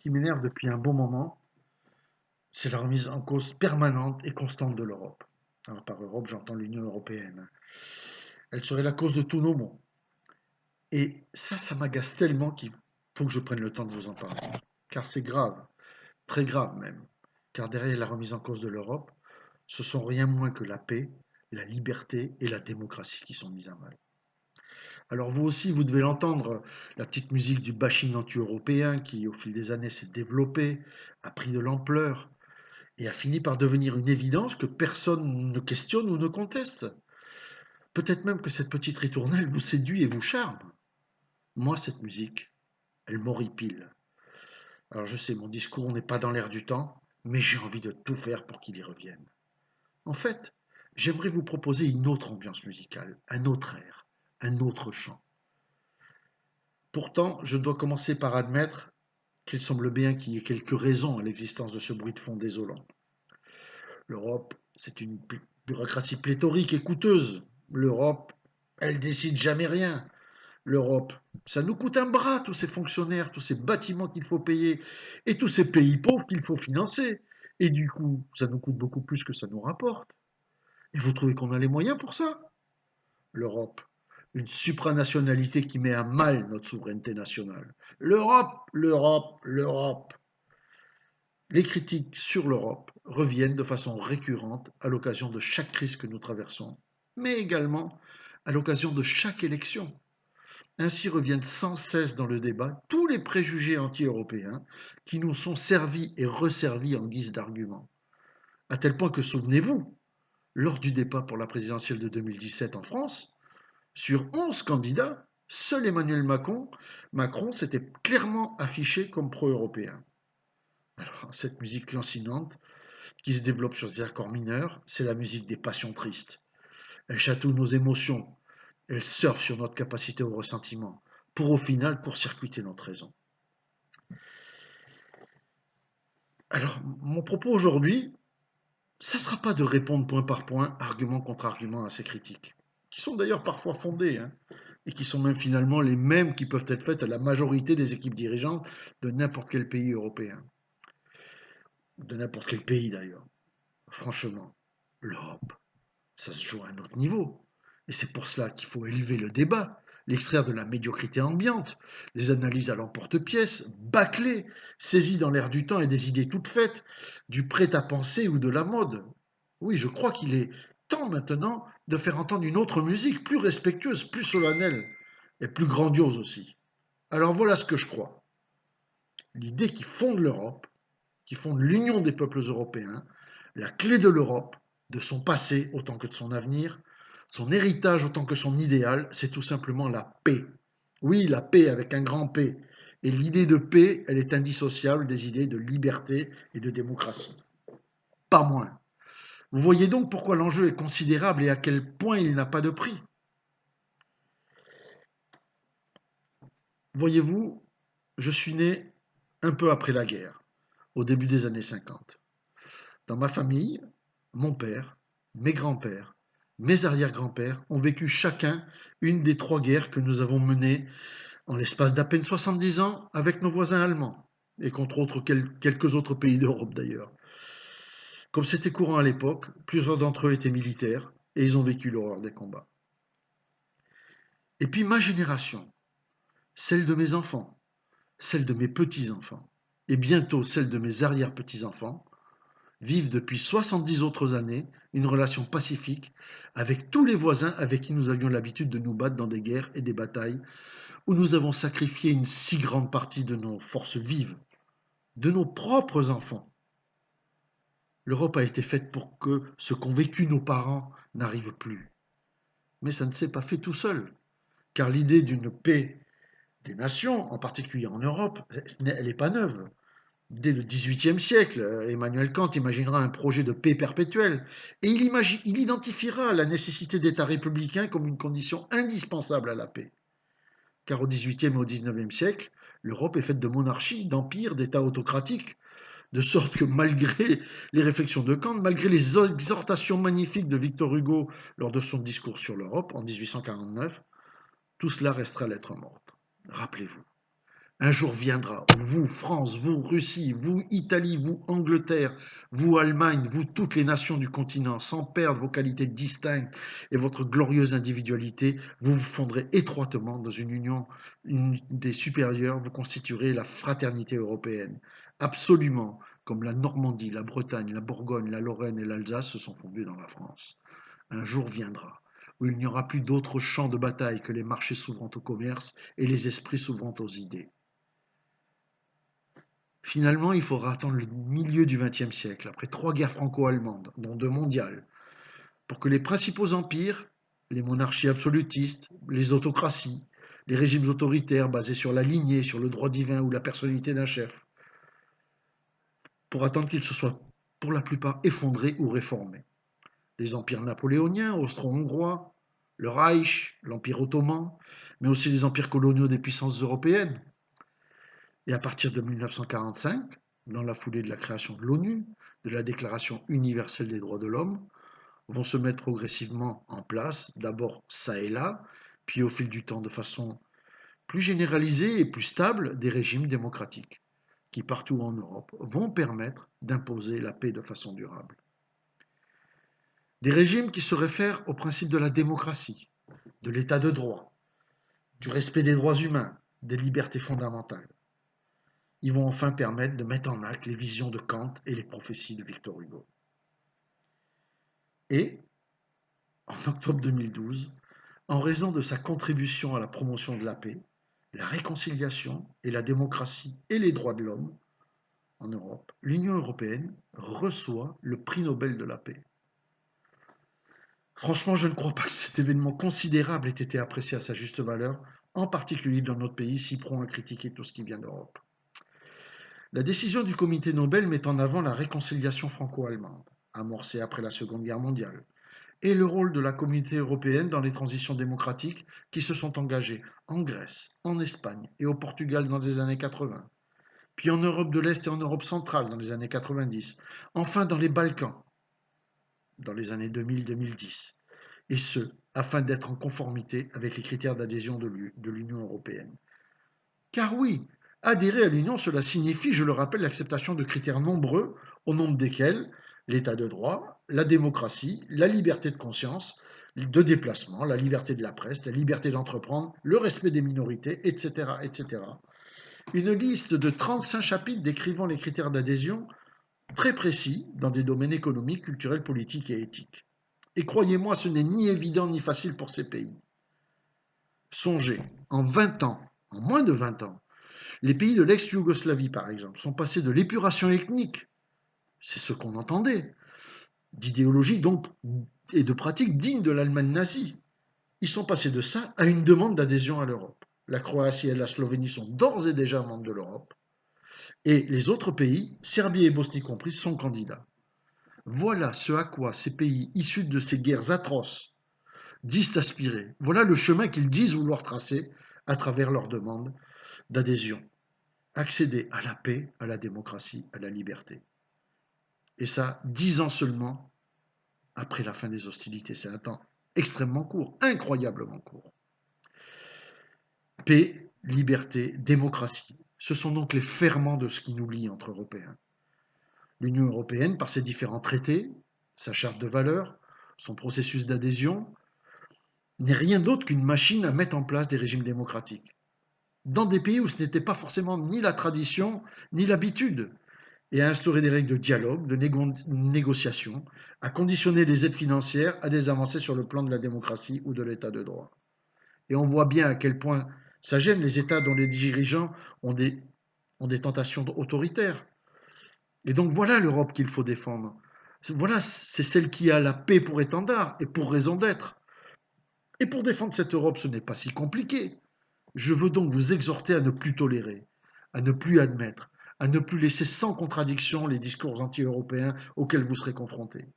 qui m'énerve depuis un bon moment, c'est la remise en cause permanente et constante de l'Europe. Alors par Europe, j'entends l'Union européenne. Elle serait la cause de tous nos maux. Et ça m'agace tellement qu'il faut que je prenne le temps de vous en parler. Car c'est grave, très grave même. Car derrière la remise en cause de l'Europe, ce sont rien moins que la paix, la liberté et la démocratie qui sont mises à mal. Alors vous aussi, vous devez l'entendre, la petite musique du bashing anti-européen qui, au fil des années, s'est développée, a pris de l'ampleur et a fini par devenir une évidence que personne ne questionne ou ne conteste. Peut-être même que cette petite ritournelle vous séduit et vous charme. Moi, cette musique, elle m'horripile. Alors je sais, mon discours n'est pas dans l'air du temps, mais j'ai envie de tout faire pour qu'il y revienne. En fait, j'aimerais vous proposer une autre ambiance musicale, un autre air, un autre chant. Pourtant, je dois commencer par admettre qu'il semble bien qu'il y ait quelques raisons à l'existence de ce bruit de fond désolant. L'Europe, c'est une bureaucratie pléthorique et coûteuse. L'Europe, elle décide jamais rien. L'Europe, ça nous coûte un bras, tous ces fonctionnaires, tous ces bâtiments qu'il faut payer et tous ces pays pauvres qu'il faut financer. Et du coup, ça nous coûte beaucoup plus que ça nous rapporte. Et vous trouvez qu'on a les moyens pour ça? L'Europe, une supranationalité qui met à mal notre souveraineté nationale. L'Europe, l'Europe, l'Europe. Les critiques sur l'Europe reviennent de façon récurrente à l'occasion de chaque crise que nous traversons, mais également à l'occasion de chaque élection. Ainsi reviennent sans cesse dans le débat tous les préjugés anti-européens qui nous sont servis et resservis en guise d'arguments. À tel point que, souvenez-vous, lors du débat pour la présidentielle de 2017 en France, sur 11 candidats, seul Emmanuel Macron s'était clairement affiché comme pro-européen. Alors, cette musique lancinante qui se développe sur des accords mineurs, c'est la musique des passions tristes. Elle chatouille nos émotions, elle surfe sur notre capacité au ressentiment, pour au final court-circuiter notre raison. Alors, mon propos aujourd'hui, ça ne sera pas de répondre point par point, argument contre argument à ces critiques, qui sont d'ailleurs parfois fondées, et qui sont même finalement les mêmes qui peuvent être faites à la majorité des équipes dirigeantes de n'importe quel pays européen, de n'importe quel pays d'ailleurs. Franchement, l'Europe, ça se joue à un autre niveau. Et c'est pour cela qu'il faut élever le débat, l'extraire de la médiocrité ambiante, les analyses à l'emporte-pièce, bâclées, saisies dans l'air du temps et des idées toutes faites, du prêt-à-penser ou de la mode. Oui, je crois qu'il est temps maintenant de faire entendre une autre musique, plus respectueuse, plus solennelle et plus grandiose aussi. Alors voilà ce que je crois. L'idée qui fonde l'Europe, qui fonde l'union des peuples européens, la clé de l'Europe, de son passé autant que de son avenir, son héritage autant que son idéal, c'est tout simplement la paix. Oui, la paix avec un grand P. Et l'idée de paix, elle est indissociable des idées de liberté et de démocratie. Pas moins. Vous voyez donc pourquoi l'enjeu est considérable et à quel point il n'a pas de prix. Voyez-vous, je suis né un peu après la guerre, au début des années 50. Dans ma famille, mon père, mes grands-pères, mes arrière-grands-pères ont vécu chacun une des trois guerres que nous avons menées en l'espace d'à peine 70 ans avec nos voisins allemands, et contre quelques autres pays d'Europe d'ailleurs. Comme c'était courant à l'époque, plusieurs d'entre eux étaient militaires, et ils ont vécu l'horreur des combats. Et puis ma génération, celle de mes enfants, celle de mes petits-enfants, et bientôt celle de mes arrière-petits-enfants, vivent depuis 70 autres années une relation pacifique avec tous les voisins avec qui nous avions l'habitude de nous battre dans des guerres et des batailles où nous avons sacrifié une si grande partie de nos forces vives, de nos propres enfants. L'Europe a été faite pour que ce qu'ont vécu nos parents n'arrive plus. Mais ça ne s'est pas fait tout seul, car l'idée d'une paix des nations, en particulier en Europe, elle n'est pas neuve. Dès le XVIIIe siècle, Emmanuel Kant imaginera un projet de paix perpétuelle et il identifiera la nécessité d'États républicains comme une condition indispensable à la paix. Car au XVIIIe et au XIXe siècle, l'Europe est faite de monarchies, d'empires, d'États autocratiques, de sorte que malgré les réflexions de Kant, malgré les exhortations magnifiques de Victor Hugo lors de son discours sur l'Europe en 1849, tout cela restera lettre morte. Rappelez-vous, Un jour viendra où vous, France, vous, Russie, vous, Italie, vous, Angleterre, vous, Allemagne, vous, toutes les nations du continent, sans perdre vos qualités distinctes et votre glorieuse individualité, vous vous fondrez étroitement dans une union des supérieurs, vous constituerez la fraternité européenne. Absolument, comme la Normandie, la Bretagne, la Bourgogne, la Lorraine et l'Alsace se sont fondées dans la France. Un jour viendra où il n'y aura plus d'autre champ de bataille que les marchés s'ouvrant au commerce et les esprits s'ouvrant aux idées. Finalement, il faudra attendre le milieu du XXe siècle, après 3 guerres franco-allemandes, dont 2 mondiales, pour que les principaux empires, les monarchies absolutistes, les autocraties, les régimes autoritaires basés sur la lignée, sur le droit divin ou la personnalité d'un chef, pour attendre qu'ils se soient pour la plupart effondrés ou réformés. Les empires napoléoniens, austro-hongrois, le Reich, l'Empire ottoman, mais aussi les empires coloniaux des puissances européennes. Et à partir de 1945, dans la foulée de la création de l'ONU, de la Déclaration universelle des droits de l'homme, vont se mettre progressivement en place, d'abord ça et là, puis au fil du temps de façon plus généralisée et plus stable, des régimes démocratiques, qui partout en Europe vont permettre d'imposer la paix de façon durable. Des régimes qui se réfèrent au principe de la démocratie, de l'état de droit, du respect des droits humains, des libertés fondamentales. Ils vont enfin permettre de mettre en acte les visions de Kant et les prophéties de Victor Hugo. Et, en octobre 2012, en raison de sa contribution à la promotion de la paix, la réconciliation et la démocratie et les droits de l'homme en Europe, l'Union européenne reçoit le prix Nobel de la paix. Franchement, je ne crois pas que cet événement considérable ait été apprécié à sa juste valeur, en particulier dans notre pays si prompt à critiquer tout ce qui vient d'Europe. La décision du comité Nobel met en avant la réconciliation franco-allemande, amorcée après la Seconde Guerre mondiale, et le rôle de la communauté européenne dans les transitions démocratiques qui se sont engagées en Grèce, en Espagne et au Portugal dans les années 80, puis en Europe de l'Est et en Europe centrale dans les années 90, enfin dans les Balkans dans les années 2000-2010, et ce, afin d'être en conformité avec les critères d'adhésion de l'Union européenne. Car oui, adhérer à l'Union, cela signifie, je le rappelle, l'acceptation de critères nombreux, au nombre desquels l'état de droit, la démocratie, la liberté de conscience, de déplacement, la liberté de la presse, la liberté d'entreprendre, le respect des minorités, etc., etc. Une liste de 35 chapitres décrivant les critères d'adhésion très précis dans des domaines économiques, culturels, politiques et éthiques. Et croyez-moi, ce n'est ni évident ni facile pour ces pays. Songez, en 20 ans, en moins de 20 ans, les pays de l'ex-Yougoslavie, par exemple, sont passés de l'épuration ethnique, c'est ce qu'on entendait, d'idéologie donc et de pratiques dignes de l'Allemagne nazie. Ils sont passés de ça à une demande d'adhésion à l'Europe. La Croatie et la Slovénie sont d'ores et déjà membres de l'Europe. Et les autres pays, Serbie et Bosnie compris, sont candidats. Voilà ce à quoi ces pays issus de ces guerres atroces disent aspirer. Voilà le chemin qu'ils disent vouloir tracer à travers leur demande d'adhésion. Accéder à la paix, à la démocratie, à la liberté. Et ça, 10 ans seulement après la fin des hostilités. C'est un temps extrêmement court, incroyablement court. Paix, liberté, démocratie. Ce sont donc les ferments de ce qui nous lie entre Européens. L'Union européenne, par ses différents traités, sa charte de valeurs, son processus d'adhésion, n'est rien d'autre qu'une machine à mettre en place des régimes démocratiques. Dans des pays où ce n'était pas forcément ni la tradition, ni l'habitude, et à instaurer des règles de dialogue, de négociation, à conditionner les aides financières à des avancées sur le plan de la démocratie ou de l'état de droit. Et on voit bien à quel point ça gêne les États dont les dirigeants ont des tentations autoritaires. Et donc voilà l'Europe qu'il faut défendre. Voilà, c'est celle qui a la paix pour étendard et pour raison d'être. Et pour défendre cette Europe, ce n'est pas si compliqué. Je veux donc vous exhorter à ne plus tolérer, à ne plus admettre, à ne plus laisser sans contradiction les discours anti-européens auxquels vous serez confrontés.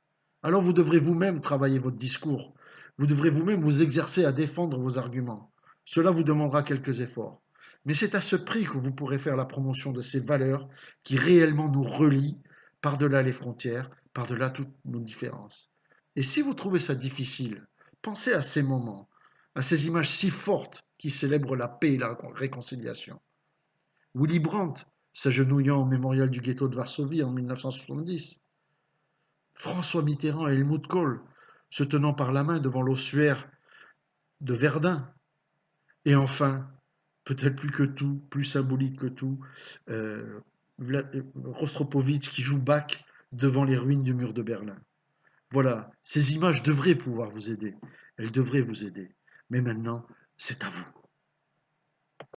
Alors vous devrez vous-même travailler votre discours. Vous devrez vous-même vous exercer à défendre vos arguments. Cela vous demandera quelques efforts. Mais c'est à ce prix que vous pourrez faire la promotion de ces valeurs qui réellement nous relient par-delà les frontières, par-delà toutes nos différences. Et si vous trouvez ça difficile, pensez à ces moments, à ces images si fortes qui célèbrent la paix et la réconciliation. Willy Brandt s'agenouillant au mémorial du ghetto de Varsovie en 1970, François Mitterrand et Helmut Kohl se tenant par la main devant l'ossuaire de Verdun, et enfin, peut-être plus que tout, plus symbolique que tout, euh, Rostropovitch qui joue Bach devant les ruines du mur de Berlin. Voilà, ces images devraient pouvoir vous aider. Elles devraient vous aider. Mais maintenant, c'est à vous.